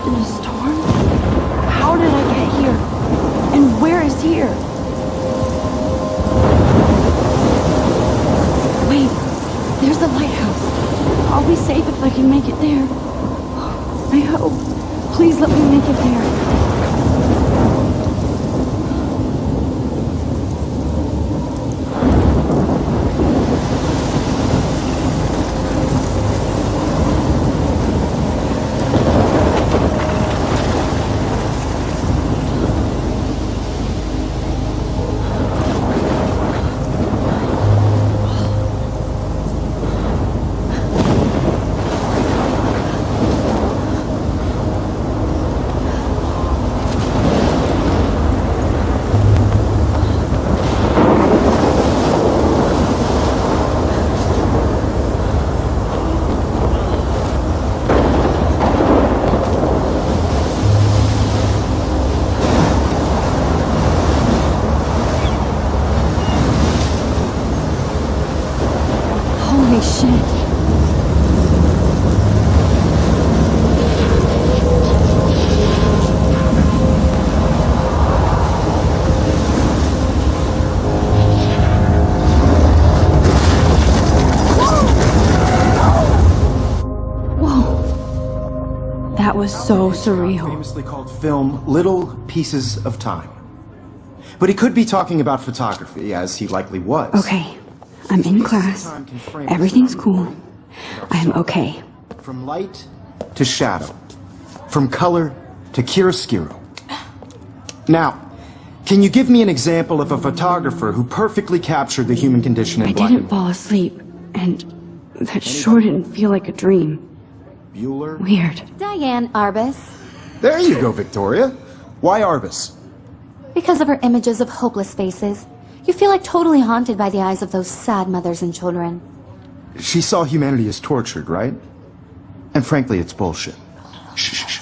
trapped in a storm? How did I get here? And where is here? Wait, there's the lighthouse. I'll be safe if I can make it there. I hope. Please let me make it there. Holy shit. Whoa. That was so surreal. Famously called film Little Pieces of Time. But he could be talking about photography, as he likely was. Okay. I'm in class. Everything's cool. I'm okay. From light to shadow. From color to chiaroscuro. Now, can you give me an example of a photographer who perfectly captured the human condition in black and white? I didn't fall asleep, and that sure didn't feel like a dream. Bueller? Weird. Diane Arbus. There you go, Victoria. Why Arbus? Because of her images of hopeless faces. You feel like totally haunted by the eyes of those sad mothers and children. She saw humanity as tortured, right? And frankly, it's bullshit. Shh.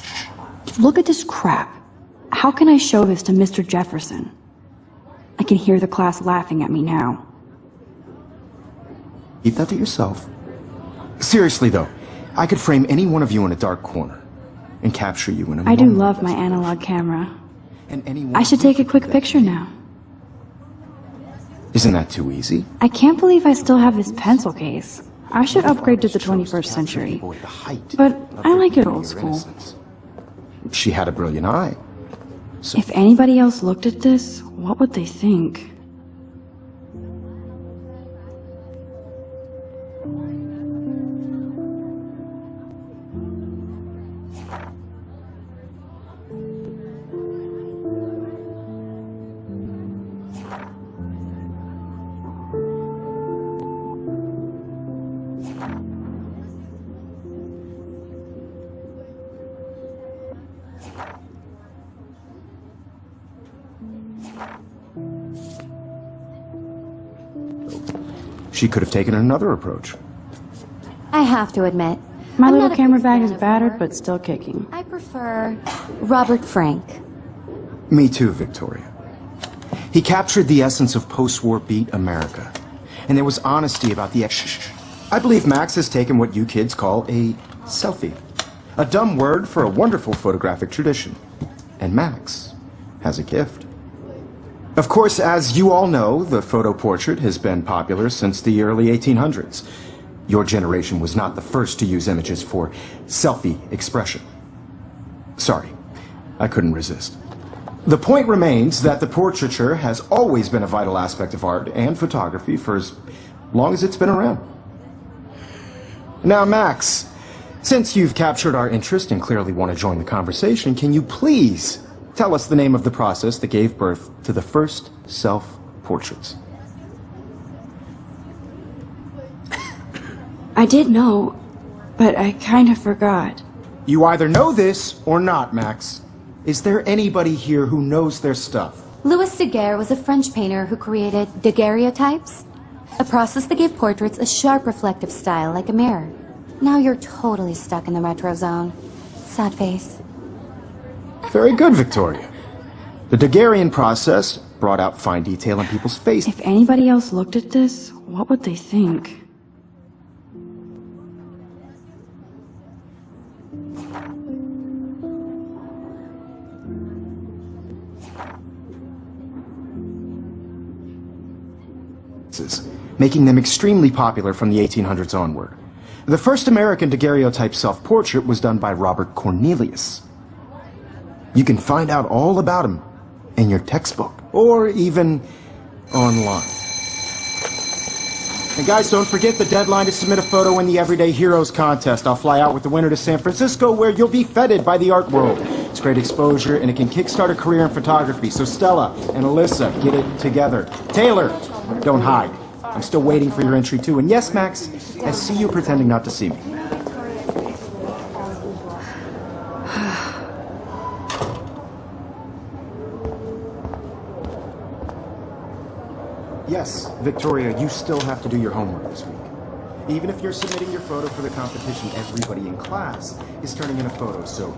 Look at this crap. How can I show this to Mr. Jefferson? I can hear the class laughing at me now. Keep that to yourself. Seriously, though, I could frame any one of you in a dark corner and capture you in a moment. I do love my analog camera. And I should take a quick picture now. Isn't that too easy? I can't believe I still have this pencil case. I should upgrade to the 21st century. But I like it old school. She had a brilliant eye. So if anybody else looked at this, what would they think? she could have taken another approach. I have to admit, My I'm little not a camera big bag fan is of battered, horror. but still kicking. I prefer Robert Frank. Me too, Victoria. He captured the essence of post-war beat America. And there was honesty about the... I believe Max has taken what you kids call a selfie. A dumb word for a wonderful photographic tradition. And Max has a gift. Of course, as you all know, the photo portrait has been popular since the early 1800s. Your generation was not the first to use images for selfie expression. Sorry, I couldn't resist. The point remains that the portraiture has always been a vital aspect of art and photography for as long as it's been around. Now, Max, since you've captured our interest and clearly want to join the conversation, can you please tell us the name of the process that gave birth to the first self-portraits? I did know, but I kind of forgot. You either know this or not, Max. Is there anybody here who knows their stuff? Louis Daguerre was a French painter who created daguerreotypes, a process that gave portraits a sharp reflective style like a mirror. Now you're totally stuck in the retro zone. Sad face. Very good, Victoria. The Daguerrean process brought out fine detail in people's faces. If anybody else looked at this, what would they think? making them extremely popular from the 1800s onward. The first American daguerreotype self-portrait was done by Robert Cornelius. You can find out all about him in your textbook, or even online. And guys, don't forget the deadline to submit a photo in the Everyday Heroes contest. I'll fly out with the winner to San Francisco, where you'll be feted by the art world. It's great exposure, and it can kickstart a career in photography. So Stella and Alyssa, get it together. Taylor, don't hide. I'm still waiting for your entry too. And yes, Max, I see you pretending not to see me. Yes, Victoria, you still have to do your homework this week. Even if you're submitting your photo for the competition, everybody in class is turning in a photo, so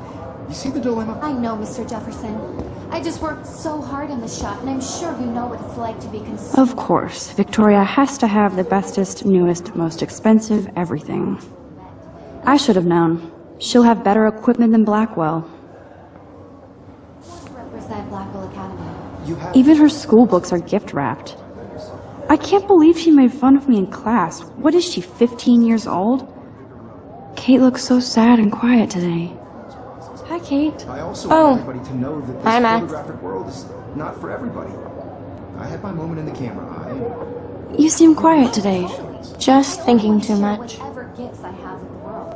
you see the dilemma? I know, Mr. Jefferson. I just worked so hard on the shot, and I'm sure you know what it's like to be consumed. Of course, Victoria has to have the bestest, newest, most expensive everything. I should have known. She'll have better equipment than Blackwell. Represent Blackwell Academy. Even her school books are gift-wrapped. I can't believe she made fun of me in class. What is she, 15 years old? Kate looks so sad and quiet today. Hi, Kate. I also want everybody to know that this Hi, Max. photographic world is not for everybody. I had my moment in the camera eye. You seem quiet today. Just thinking too much. Whatever gifts I have in the world.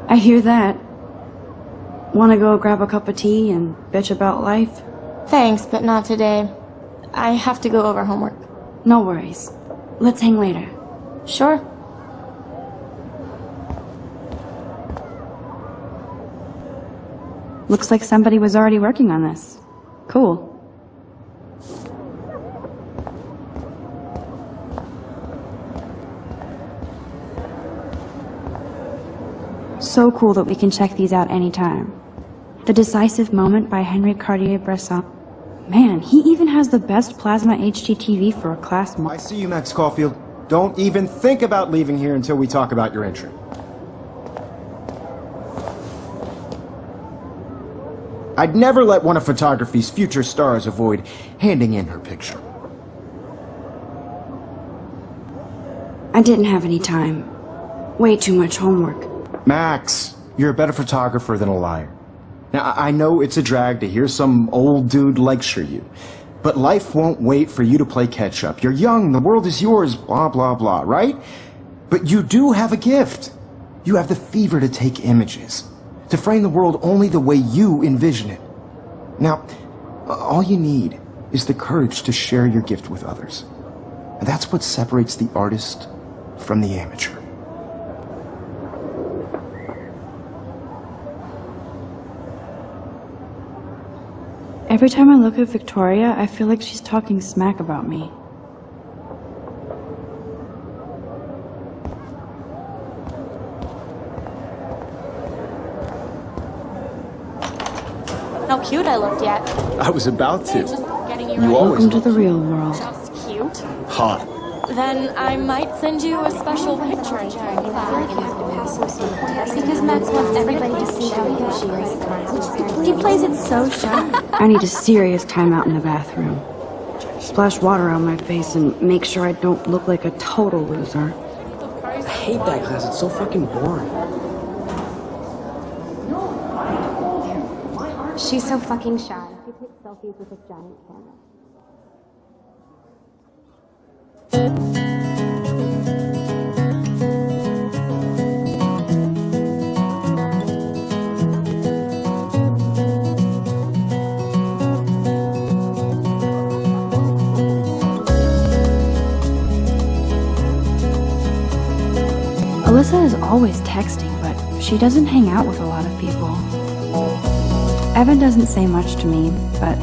I hear that. Want to go grab a cup of tea and bitch about life? Thanks, but not today. I have to go over homework. No worries. Let's hang later. Sure. Looks like somebody was already working on this. Cool. So cool that we can check these out anytime. The Decisive Moment by Henry Cartier-Bresson. Man, he even has the best plasma HDTV for a class. I see you, Max Caulfield. Don't even think about leaving here until we talk about your entry. I'd never let one of photography's future stars avoid handing in her picture. I didn't have any time. Way too much homework. Max, you're a better photographer than a liar. Now, I know it's a drag to hear some old dude lecture you, but life won't wait for you to play catch-up. You're young, the world is yours, blah, blah, blah, right? But you do have a gift. You have the fever to take images, to frame the world only the way you envision it. Now, all you need is the courage to share your gift with others. And that's what separates the artist from the amateur. Every time I look at Victoria, I feel like she's talking smack about me. How cute I looked yet. I was about to. Just getting you You ready. always Welcome to the real world. Just cute. hot. Then I might send you a special picture in time. Because Max wants everybody to see how good she is. He plays it so shy. I need a serious timeout in the bathroom. Splash water on my face and make sure I don't look like a total loser. I hate that class. It's so fucking boring. She's so fucking shy. She takes selfies with a giant camera. Alyssa is always texting, but she doesn't hang out with a lot of people. Evan doesn't say much to me, but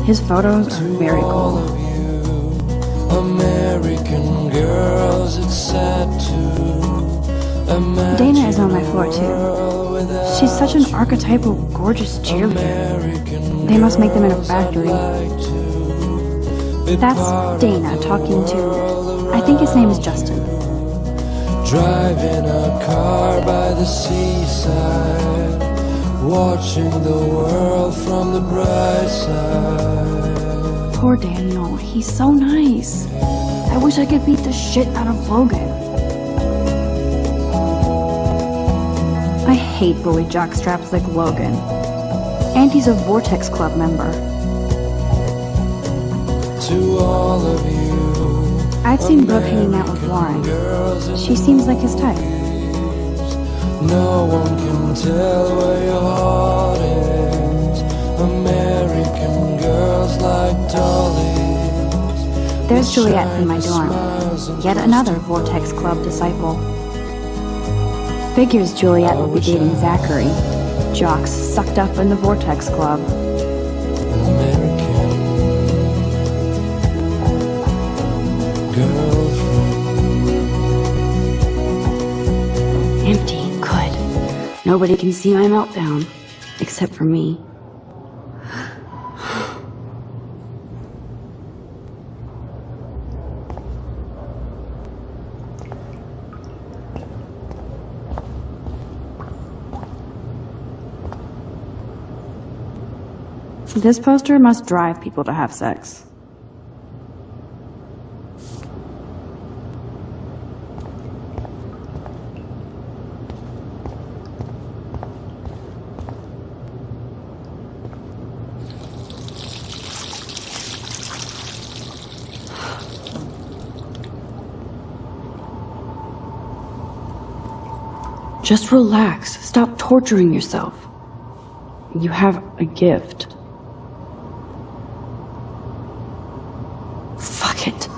his photos are very cool. American girls, it's sad to Dana is on my floor too. She's such an archetypal, gorgeous cheerleader. They must make them in a factory. That's Dana talking to, I think his name is Justin. Driving a car by the seaside, watching the world from the bright side. Poor Daniel. He's so nice. I wish I could beat the shit out of Logan. I hate bully jockstraps like Logan. And he's a Vortex Club member. To all of you, I've seen Brooke hanging out with Lauren. She seems like his type. no one can tell where your heart is. American girls like dollies. There's Juliet in my dorm. Yet another Vortex Club disciple. Figures Juliet will be dating Zachary. Jocks sucked up in the Vortex Club. American girlfriend. Empty. Good. Nobody can see my meltdown. Except for me. This poster must drive people to have sex. Just relax. Stop torturing yourself. You have a gift. Fuck it.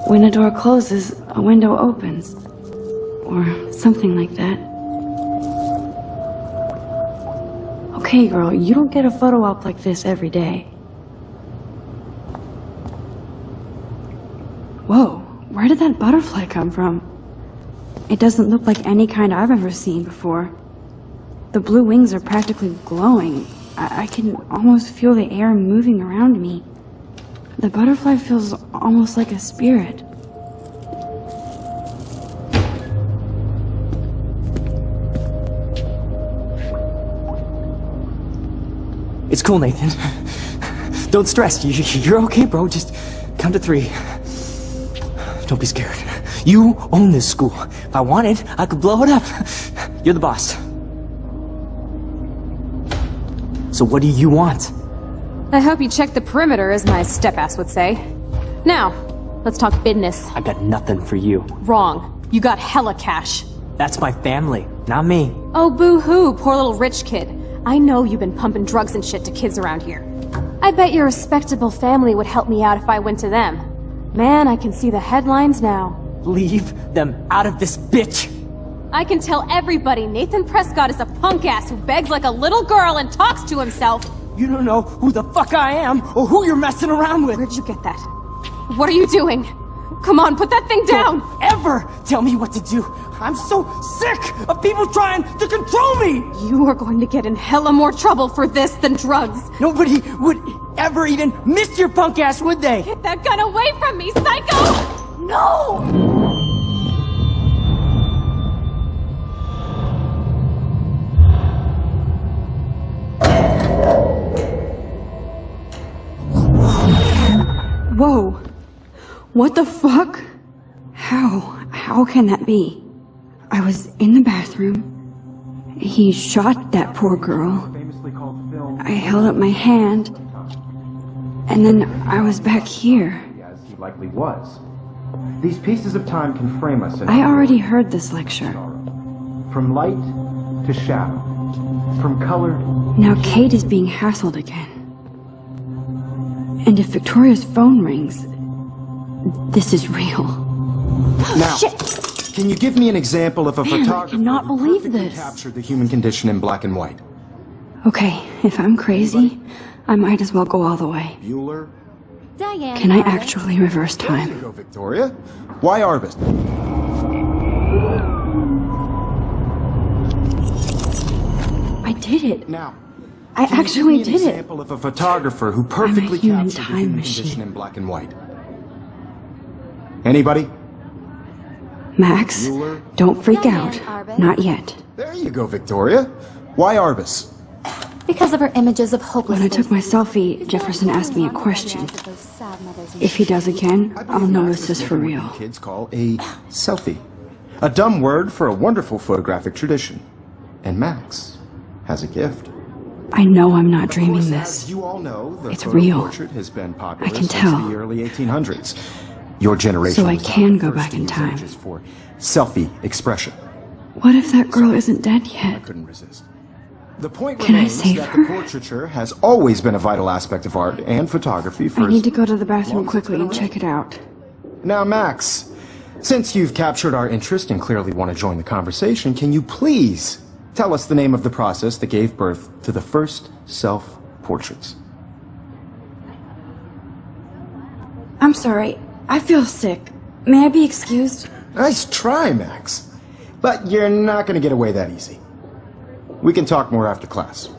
When a door closes, a window opens. Or something like that. Okay, girl, you don't get a photo op like this every day. Whoa, where did that butterfly come from? It doesn't look like any kind I've ever seen before. The blue wings are practically glowing. I can almost feel the air moving around me. The butterfly feels almost like a spirit. It's cool, Nathan. Don't stress. You're okay, bro. Just count to 3. Don't be scared. You own this school. If I wanted, I could blow it up. You're the boss. So what do you want? I hope you checked the perimeter, as my step-ass would say. Now, let's talk business. I got nothing for you. Wrong. You got hella cash. That's my family, not me. Oh, boo-hoo, poor little rich kid. I know you've been pumping drugs and shit to kids around here. I bet your respectable family would help me out if I went to them. Man, I can see the headlines now. Leave them out of this bitch! I can tell everybody Nathan Prescott is a punk-ass who begs like a little girl and talks to himself. You don't know who the fuck I am or who you're messing around with. Where'd you get that? What are you doing? Come on, put that thing down! Don't ever tell me what to do. I'm so sick of people trying to control me! You are going to get in hella more trouble for this than drugs. Nobody would ever even miss your punk ass, would they? Get that gun away from me, psycho! No! Whoa. What the fuck? How can that be? I was in the bathroom. He shot that poor girl. I held up my hand. And then I was back here. As he likely was. These pieces of time can frame us in I already heard this lecture. from light to shadow, from color. Now Kate is being hassled again. And if Victoria's phone rings, this is real. Now, Shit! can you give me an example of a Man, I photographer cannot who believe perfectly this. captured the human condition in black and white? Okay, if I'm crazy, I might as well go all the way. Bueller? Diane. Can I Arbus. actually reverse There you time? go, Victoria. Why Arbus? I did it. Now, I can you actually give me an did it. example of a photographer who perfectly human captured the time human machine. condition in black and white? Anybody? Max, don't freak out. Not yet. There you go, Victoria. Why Arbus? Because of her images of hopeless. When I took my selfie, Jefferson asked me a question. If he does again, I'll notice this for real. Kids call a selfie. A dumb word for a wonderful photographic tradition. And Max has a gift. I know I'm not dreaming this. As you all know, the It's photo real. portrait has been popular I can since tell. the early 1800s. Your generation So I was not can the go first back to in use time. images for selfie expression. What if that girl isn't dead I yet? couldn't resist. The point Can I remains save that her? the portraiture has always been a vital aspect of art and photography for I need to as go to the bathroom long as it's quickly been and check it out. Now, Max, since you've captured our interest and clearly want to join the conversation, can you please tell us the name of the process that gave birth to the first self-portraits? I'm sorry. I feel sick. May I be excused? Nice try, Max. But you're not going to get away that easy. We can talk more after class.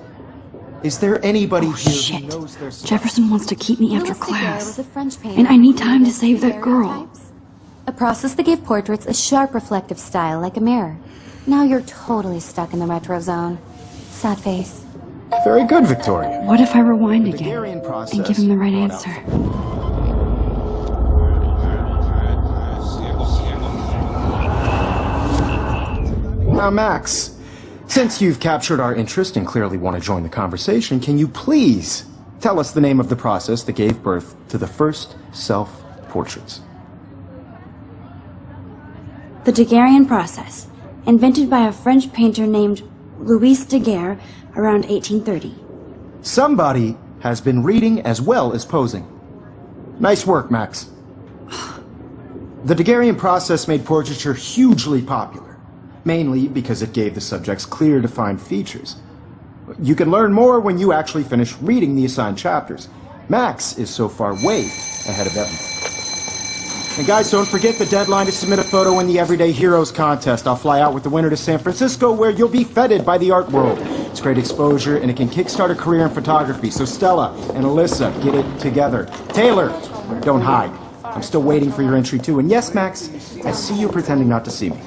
Is there anybody here Shit. who knows their stuff? Jefferson wants to keep me after Louis Daguerre class. was a French painter And I need who time to created save that girl. daguerreotypes, a process that gave portraits a sharp reflective style like a mirror. Now you're totally stuck in the retro zone. Sad face. Very good, Victoria. What if I rewind again Daguerrean process and give him the right brought answer? Now, Max, since you've captured our interest and clearly want to join the conversation, can you please tell us the name of the process that gave birth to the first self-portraits? The Daguerrean process, invented by a French painter named Louis Daguerre around 1830. Somebody has been reading as well as posing. Nice work, Max. The Daguerrean process made portraiture hugely popular, mainly because it gave the subjects clear, defined features. You can learn more when you actually finish reading the assigned chapters. Max is so far way ahead of everyone. And guys, don't forget the deadline to submit a photo in the Everyday Heroes contest. I'll fly out with the winner to San Francisco, where you'll be feted by the art world. It's great exposure, and it can kickstart a career in photography. So Stella and Alyssa, get it together. Taylor, don't hide. I'm still waiting for your entry, too. And yes, Max, I see you pretending not to see me.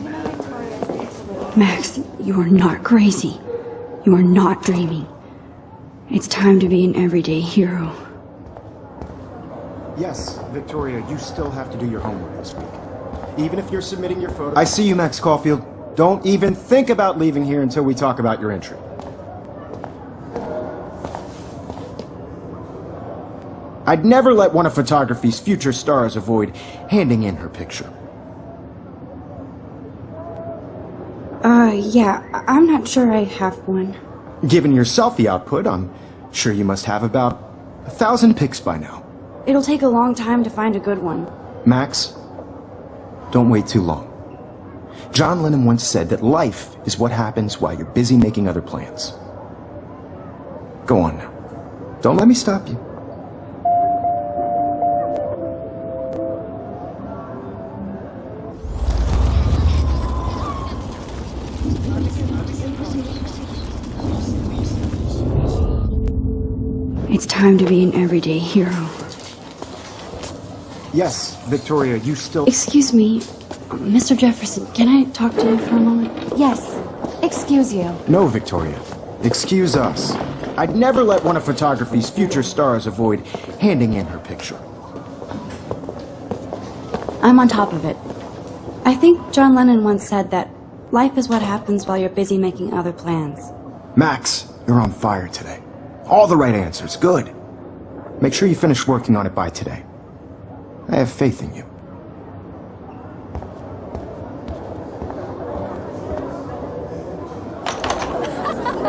Max, you are not crazy. You are not dreaming. It's time to be an everyday hero. Yes, Victoria, you still have to do your homework this week. Even if you're submitting your photo... I see you, Max Caulfield. Don't even think about leaving here until we talk about your entry. I'd never let one of photography's future stars avoid handing in her picture. Yeah, I'm not sure I have one. Given your selfie output, I'm sure you must have about 1,000 pics by now. It'll take a long time to find a good one. Max, don't wait too long. John Lennon once said that life is what happens while you're busy making other plans. Go on now. Don't let me stop you. It's time to be an everyday hero. Yes, Victoria, you still... Excuse me, Mr. Jefferson, can I talk to you for a moment? Yes. Excuse you. No, Victoria. Excuse us. I'd never let one of photography's future stars avoid handing in her picture. I'm on top of it. I think John Lennon once said that life is what happens while you're busy making other plans. Max, you're on fire today. All the right answers. Good. Make sure you finish working on it by today. I have faith in you.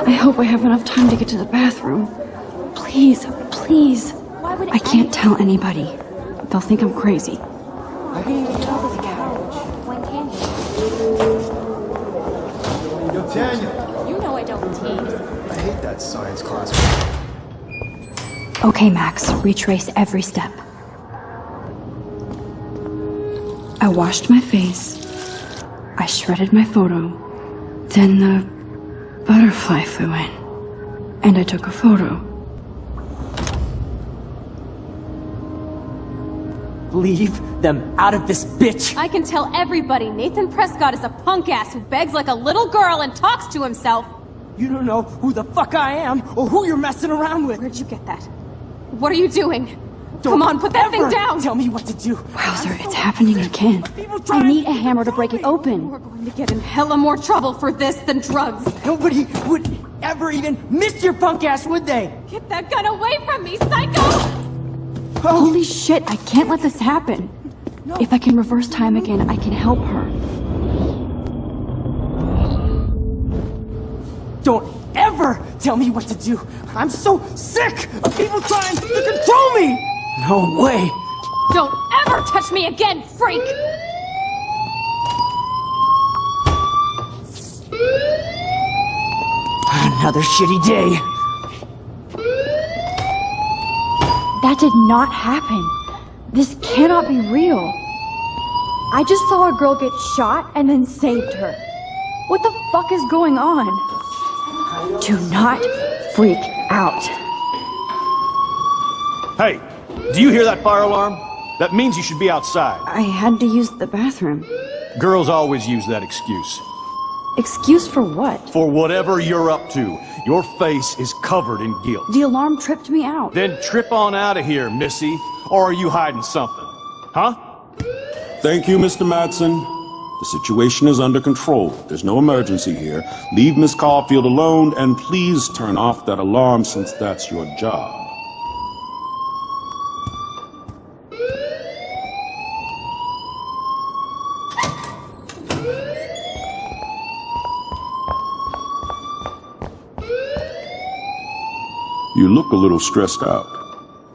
I hope I have enough time to get to the bathroom. Please, please. I can't tell anybody. They'll think I'm crazy. Yo, Daniel. You know I don't tease. I hate that science class. Okay, Max, retrace every step. I washed my face. I shredded my photo. Then the butterfly flew in. And I took a photo. Leave them out of this, bitch! I can tell everybody Nathan Prescott is a punk ass who begs like a little girl and talks to himself. You don't know who the fuck I am or who you're messing around with. Where'd you get that? What are you doing? Come on, put that thing down! Tell me what to do. Wowzer, it's happening again. I need a hammer to break it open. We're going to get in hella more trouble for this than drugs. Nobody would ever even miss your punk ass, would they? Get that gun away from me, psycho! Holy shit, I can't let this happen. If I can reverse time again, I can help her. Don't ever tell me what to do. I'm so sick of people trying to control me. No way. Don't ever touch me again, freak! Another shitty day. That did not happen. This cannot be real. I just saw a girl get shot and then saved her. What the fuck is going on? Do not freak out. Hey, do you hear that fire alarm? That means you should be outside. I had to use the bathroom. Girls always use that excuse. Excuse for what? For whatever you're up to, your face is covered in guilt. The alarm tripped me out. Then trip on out of here, Missy. Or are you hiding something? Huh? Thank you, Mr. Madsen. The situation is under control. There's no emergency here. Leave Miss Caulfield alone, and please turn off that alarm since that's your job. You look a little stressed out.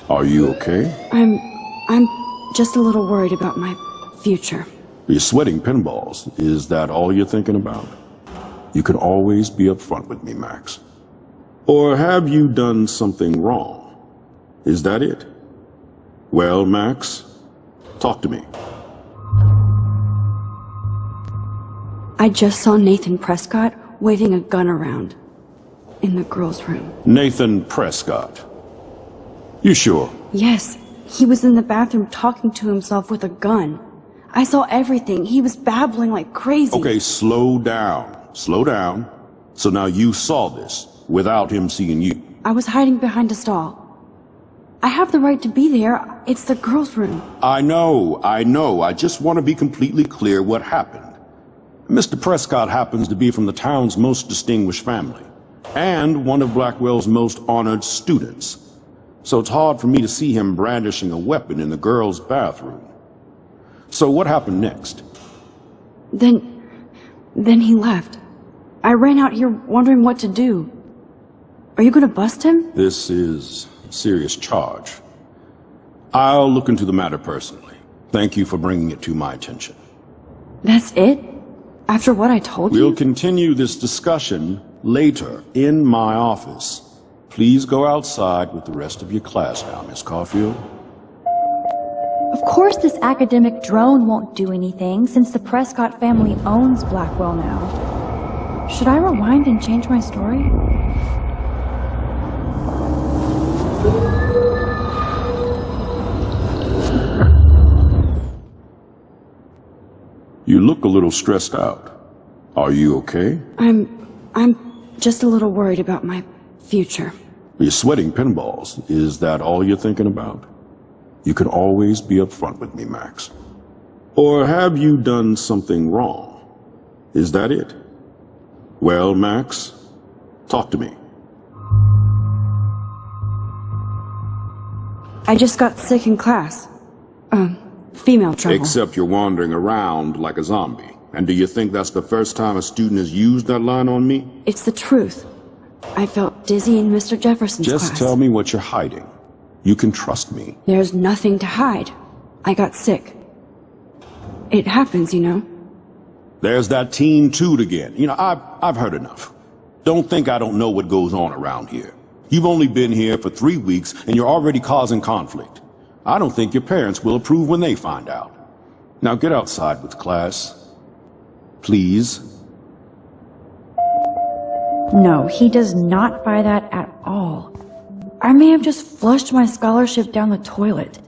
Are you okay? I'm just a little worried about my future. You're sweating pinballs. Is that all you're thinking about? You can always be upfront with me, Max. Or have you done something wrong? Is that it? Well, Max, talk to me. I just saw Nathan Prescott waving a gun around in the girls' room. Nathan Prescott. You sure? Yes, he was in the bathroom talking to himself with a gun. I saw everything. He was babbling like crazy. Okay, slow down. Slow down. So now you saw this without him seeing you. I was hiding behind a stall. I have the right to be there. It's the girls' room. I know. I just want to be completely clear what happened. Mr. Prescott happens to be from the town's most distinguished family, and one of Blackwell's most honored students. So it's hard for me to see him brandishing a weapon in the girls' bathroom. So what happened next? Then he left. I ran out here wondering what to do. Are you gonna bust him? This is a serious charge. I'll look into the matter personally. Thank you for bringing it to my attention. That's it? After what I told you? We'll continue this discussion later in my office. Please go outside with the rest of your class now, Miss Caulfield. Of course this academic drone won't do anything, since the Prescott family owns Blackwell now. Should I rewind and change my story? You look a little stressed out. Are you okay? I'm just a little worried about my future. You're sweating pinballs. Is that all you're thinking about? You can always be upfront with me, Max. Or have you done something wrong? Is that it? Well, Max, talk to me. I just got sick in class. Female trouble. Except you're wandering around like a zombie. And do you think that's the first time a student has used that line on me? It's the truth. I felt dizzy in Mr. Jefferson's class. Just tell me what you're hiding. You can trust me. There's nothing to hide. I got sick. It happens, you know. There's that Teen Toot again. You know, I've heard enough. Don't think I don't know what goes on around here. You've only been here for 3 weeks, and you're already causing conflict. I don't think your parents will approve when they find out. Now get outside with class. Please. No, he does not buy that at all. I may have just flushed my scholarship down the toilet.